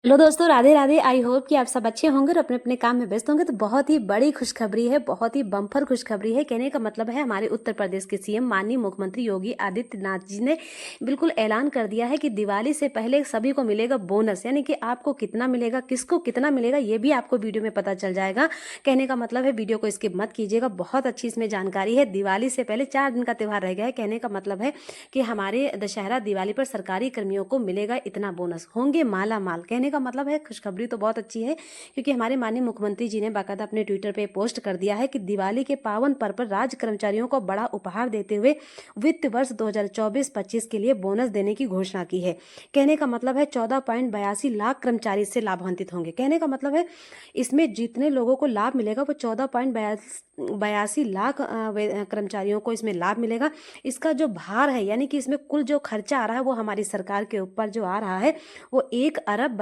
Hello दोस्तों, Radhe Radhe. I hope कि आप सब अच्छे होंगे और अपने अपने काम में व्यस्त होंगे। तो बहुत ही बड़ी खुशखबरी है, बहुत ही बम्पर खुशखबरी है। कहने का मतलब है हमारे उत्तर प्रदेश के सीएम माननीय मुख्यमंत्री योगी आदित्यनाथ जी ने बिल्कुल ऐलान कर दिया है कि दिवाली से पहले सभी को मिलेगा बोनस। यानी कि आपको कितना मिलेगा, किसको कितना मिलेगा, ये भी आपको वीडियो में पता चल जाएगा। कहने का मतलब है वीडियो को स्किप मत कीजिएगा, बहुत अच्छी इसमें जानकारी है। दिवाली से पहले 4 दिन का त्यौहार रह गया है। कहने का मतलब है कि हमारे दशहरा दिवाली पर सरकारी कर्मियों को मिलेगा इतना बोनस, होंगे माला माल। कहने का मतलब है खुशखबरी तो बहुत अच्छी है, क्योंकि हमारे माननीय मुख्यमंत्री जी ने बाकायदा अपने ट्विटर पे पोस्ट कर दिया है कि दिवाली के पावन पर्व पर राज्य कर्मचारियों को बड़ा उपहार देते हुए वित्त वर्ष 2024-25 के लिए बोनस देने की घोषणा की है। कहने का मतलब है 14.82 लाख कर्मचारी इससे लाभान्वित होंगे। कहने का मतलब है इसमें जितने लोगों को लाभ मिलेगा वो 14.82 लाख कर्मचारियों को इसमें लाभ मिलेगा। इसका जो भार है, यानी कि इसमें कुल जो खर्चा आ रहा है वो हमारी सरकार के ऊपर जो आ रहा है वो 1 अरब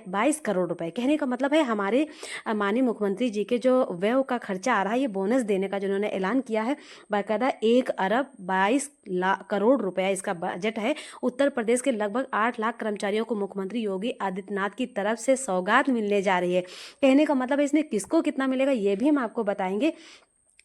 22 करोड़ रुपए। कहने का मतलब है हमारे माननीय मुख्यमंत्री जी के जो व्यय का खर्चा आ रहा है, ये बोनस देने का जिन्होंने ऐलान किया है, बाकायदा 1 अरब 22 करोड़ रुपया इसका बजट है। उत्तर प्रदेश के लगभग 8 लाख कर्मचारियों को मुख्यमंत्री योगी आदित्यनाथ की तरफ से सौगात मिलने जा रही है। कहने का मतलब है इसमें किसको कितना मिलेगा ये भी हम आपको बताएंगे।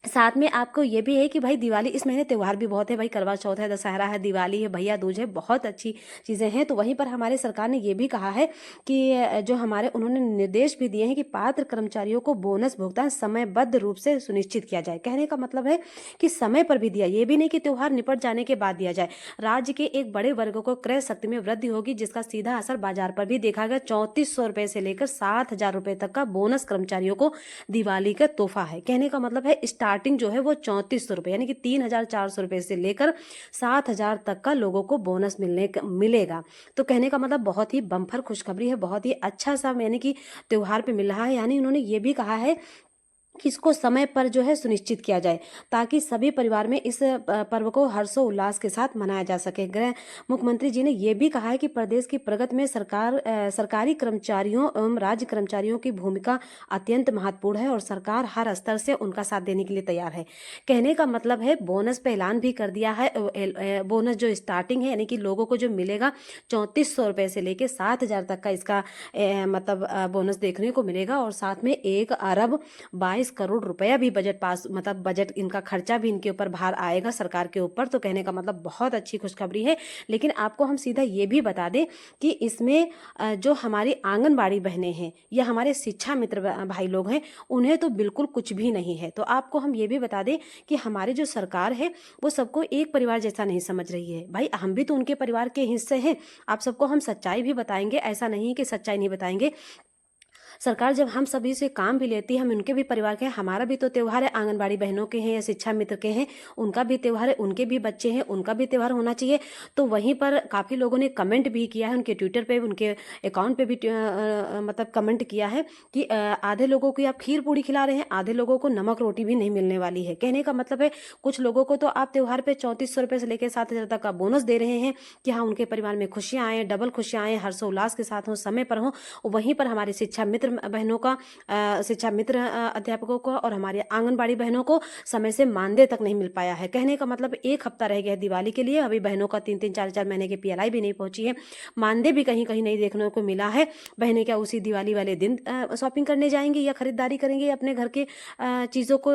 साथ में आपको ये भी है कि भाई दिवाली, इस महीने त्यौहार भी बहुत है भाई, करवा चौथ है, दशहरा है, दिवाली है, भैया दूज है, बहुत अच्छी चीज़ें हैं। तो वहीं पर हमारे सरकार ने ये भी कहा है कि जो हमारे उन्होंने निर्देश भी दिए हैं कि पात्र कर्मचारियों को बोनस भुगतान समयबद्ध रूप से सुनिश्चित किया जाए। कहने का मतलब है कि समय पर भी दिया, ये भी नहीं कि त्यौहार निपट जाने के बाद दिया जाए। राज्य के एक बड़े वर्ग को क्रय शक्ति में वृद्धि होगी, जिसका सीधा असर बाजार पर भी देखा गया। 3400 रुपये से लेकर 7000 रुपये तक का बोनस कर्मचारियों को दिवाली का तोहफा है। कहने का मतलब है स्टार्टिंग जो है वो 3400 रुपये, यानी कि 3400 रुपये से लेकर 7000 तक का लोगों को बोनस मिलेगा। तो कहने का मतलब बहुत ही बम्पर खुशखबरी है, बहुत ही अच्छा सा यानी कि त्यौहार पे मिल रहा है। यानी उन्होंने ये भी कहा है कि इसको समय पर जो है सुनिश्चित किया जाए, ताकि सभी परिवार में इस पर्व को हर्षोल्लास के साथ मनाया जा सके। गृह मुख्यमंत्री जी ने यह भी कहा है कि प्रदेश की प्रगति में सरकारी कर्मचारियों एवं राज्य कर्मचारियों की भूमिका अत्यंत महत्वपूर्ण है और सरकार हर स्तर से उनका साथ देने के लिए तैयार है। कहने का मतलब है बोनस पे ऐलान भी कर दिया है। बोनस जो स्टार्टिंग है, यानी कि लोगों को जो मिलेगा 3400 रुपये से लेकर 7000 तक का इसका मतलब बोनस देखने को मिलेगा। और साथ में 1 अरब 22 करोड़ रुपया भी बजट पास, मतलब बजट इनका खर्चा भी इनके ऊपर भार आएगा सरकार के ऊपर। तो कहने का मतलब बहुत अच्छी खुशखबरी है। लेकिन आपको हम सीधा ये भी बता दें कि इसमें जो हमारी आंगनबाड़ी बहनें हैं या हमारे शिक्षा मित्र भाई लोग हैं, उन्हें तो बिल्कुल कुछ भी नहीं है। तो आपको हम ये भी बता दें कि हमारी जो सरकार है वो सबको एक परिवार जैसा नहीं समझ रही है। भाई हम भी तो उनके परिवार के हिस्से हैं। आप सबको हम सच्चाई भी बताएंगे, ऐसा नहीं कि सच्चाई नहीं बताएंगे। सरकार जब हम सभी से काम भी लेती है, हम उनके भी परिवार के हैं। हमारा भी तो त्यौहार है, आंगनबाड़ी बहनों के हैं या शिक्षा मित्र के हैं, उनका भी त्यौहार है, उनके भी बच्चे हैं, उनका भी त्यौहार होना चाहिए। तो वहीं पर काफ़ी लोगों ने कमेंट भी किया है, उनके ट्विटर पे, उनके अकाउंट पे भी मतलब कमेंट किया है कि आधे लोगों को आप खीर पूड़ी खिला रहे हैं, आधे लोगों को नमक रोटी भी नहीं मिलने वाली है। कहने का मतलब है कुछ लोगों को तो आप त्यौहार पे 3400 रुपये से लेकर 7000 तक का बोनस दे रहे हैं कि हाँ उनके परिवार में खुशियाँ आएँ, डबल खुशियाँ आएँ, हर्षोल्लास के साथ हों, समय पर हों। वहीं पर हमारे शिक्षा मित्र बहनों का, शिक्षा मित्र अध्यापकों को और हमारे आंगनबाड़ी बहनों को समय से मानदेय तक नहीं मिल पाया है। कहने का मतलब 1 हफ्ता रह गया है दिवाली के लिए, अभी बहनों का 3-3 4-4 महीने की पीएलआई भी नहीं पहुंची है, मानदेय भी कहीं कहीं नहीं देखने को मिला है। बहनें क्या उसी दिवाली वाले दिन शॉपिंग करने जाएंगी या खरीदारी करेंगी, अपने घर के चीज़ों को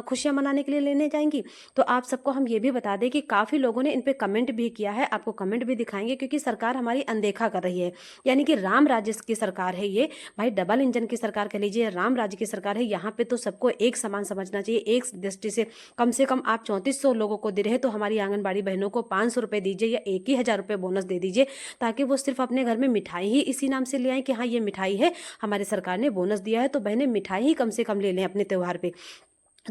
खुशियाँ मनाने के लिए लेने जाएंगी। तो आप सबको हम ये भी बता दें कि काफ़ी लोगों ने इन पर कमेंट भी किया है, आपको कमेंट भी दिखाएंगे, क्योंकि सरकार हमारी अनदेखा कर रही है। यानी कि राम राज्य की सरकार है ये, भाई डबल इंजन की सरकार कह लीजिए, राम राज्य की सरकार है। यहाँ पे तो सबको एक समान समझना चाहिए। एक दृष्टि से कम आप 3400 लोगों को दे रहे हैं, तो हमारी आंगनबाड़ी बहनों को 500 रुपये दीजिए या 1000 रुपये बोनस दे दीजिए, ताकि वो सिर्फ अपने घर में मिठाई ही इसी नाम से ले आए कि हाँ ये मिठाई है, हमारी सरकार ने बोनस दिया है, तो बहनें मिठाई ही कम से कम ले लें अपने त्यौहार पे।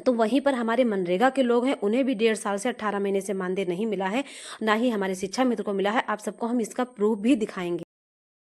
तो वहीं पर हमारे मनरेगा के लोग हैं, उन्हें भी 1.5 साल से 18 महीने से मानदेय नहीं मिला है, ना ही हमारे शिक्षा मित्र को मिला है। आप सबको हम इसका प्रूफ भी दिखाएंगे।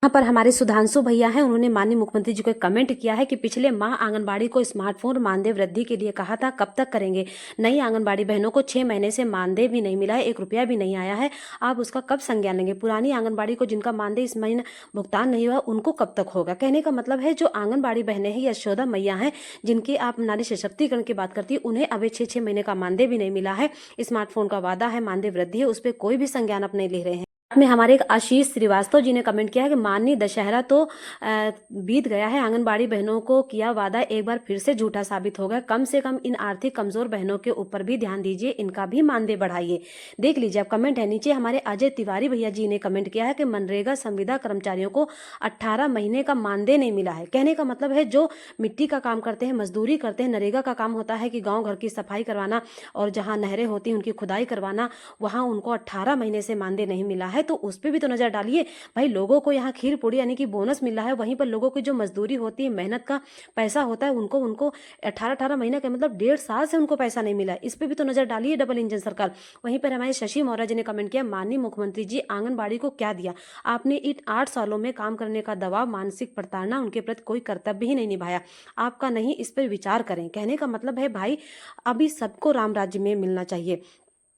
यहाँ पर हमारे सुधांशु भैया हैं, उन्होंने माननीय मुख्यमंत्री जी को एक कमेंट किया है कि पिछले माह आंगनबाड़ी को स्मार्टफोन मानदेय वृद्धि के लिए कहा था, कब तक करेंगे? नई आंगनबाड़ी बहनों को 6 महीने से मानदेय भी नहीं मिला है, 1 रुपया भी नहीं आया है, आप उसका कब संज्ञान लेंगे? पुरानी आंगनबाड़ी को जिनका मानदेय इस महीने भुगतान नहीं हुआ, उनको कब तक होगा? कहने का मतलब है जो आंगनबाड़ी बहनें हैं, यशोदा मैया हैं, जिनकी आप नारी सशक्तिकरण की बात करती है, उन्हें अभी 6-6 महीने का मानदेय भी नहीं मिला है। स्मार्टफोन का वादा है, मानदेय वृद्धि है, उस पर कोई भी संज्ञान आप नहीं ले रहे हैं। में हमारे एक आशीष श्रीवास्तव जी ने कमेंट किया है कि माननीय दशहरा तो बीत गया है, आंगनबाड़ी बहनों को किया वादा एक बार फिर से झूठा साबित हो गया। कम से कम इन आर्थिक कमजोर बहनों के ऊपर भी ध्यान दीजिए, इनका भी मानदेय बढ़ाइए। देख लीजिए अब कमेंट है नीचे हमारे अजय तिवारी भैया जी ने कमेंट किया है कि मनरेगा संविदा कर्मचारियों को 18 महीने का मानदेय नहीं मिला है। कहने का मतलब है जो मिट्टी का काम करते हैं, मजदूरी करते हैं, नरेगा का काम होता है कि गाँव घर की सफाई करवाना और जहाँ नहरें होती हैं उनकी खुदाई करवाना, वहाँ उनको 18 महीने से मानदेय नहीं मिला है। तो उस पर भी तो नजर डालिए भाई। लोगों को यहाँ खीर पूड़ी यानी कि बोनस मिल रहा है, वहीं पर लोगों की जो मजदूरी होती है, मेहनत का पैसा होता है, उनको उनको 18 महीने का मतलब 1.5 साल से उनको पैसा नहीं मिला है। इस पर भी तो नजर डालिए डबल इंजन सरकार। वहीं पर हमारे शशि मौर्य जी ने कमेंट किया, माननीय मुख्यमंत्री जी आंगनबाड़ी को क्या दिया आपने? इन 8 सालों में काम करने का दबाव, मानसिक प्रताड़ना, उनके प्रति कोई कर्तव्य ही नहीं निभाया आपका। नहीं, इस पर विचार करें। कहने का मतलब है भाई अभी सबको राम राज्य में मिलना चाहिए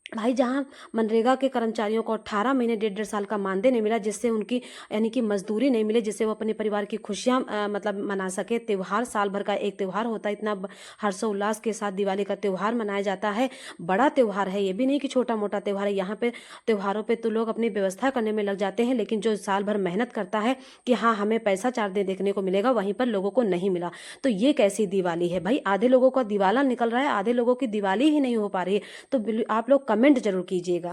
भाई। जहाँ मनरेगा के कर्मचारियों को 18 महीने 1.5 साल का मानदेय नहीं मिला, जिससे उनकी यानी कि मजदूरी नहीं मिले, जिससे वो अपने परिवार की खुशियाँ मतलब मना सके। त्यौहार साल भर का एक त्यौहार होता है, इतना हर्षोल्लास के साथ दिवाली का त्यौहार मनाया जाता है। बड़ा त्यौहार है, ये भी नहीं कि छोटा मोटा त्यौहार है। यहाँ पे त्योहारों पर तो लोग अपनी व्यवस्था करने में लग जाते हैं, लेकिन जो साल भर मेहनत करता है कि हाँ हमें पैसा 4 दिन देखने को मिलेगा, वहीं पर लोगों को नहीं मिला। तो ये कैसी दिवाली है भाई? आधे लोगों का दिवाला निकल रहा है, आधे लोगों की दिवाली ही नहीं हो पा रही है। तो आप लोग कमेंट जरूर कीजिएगा।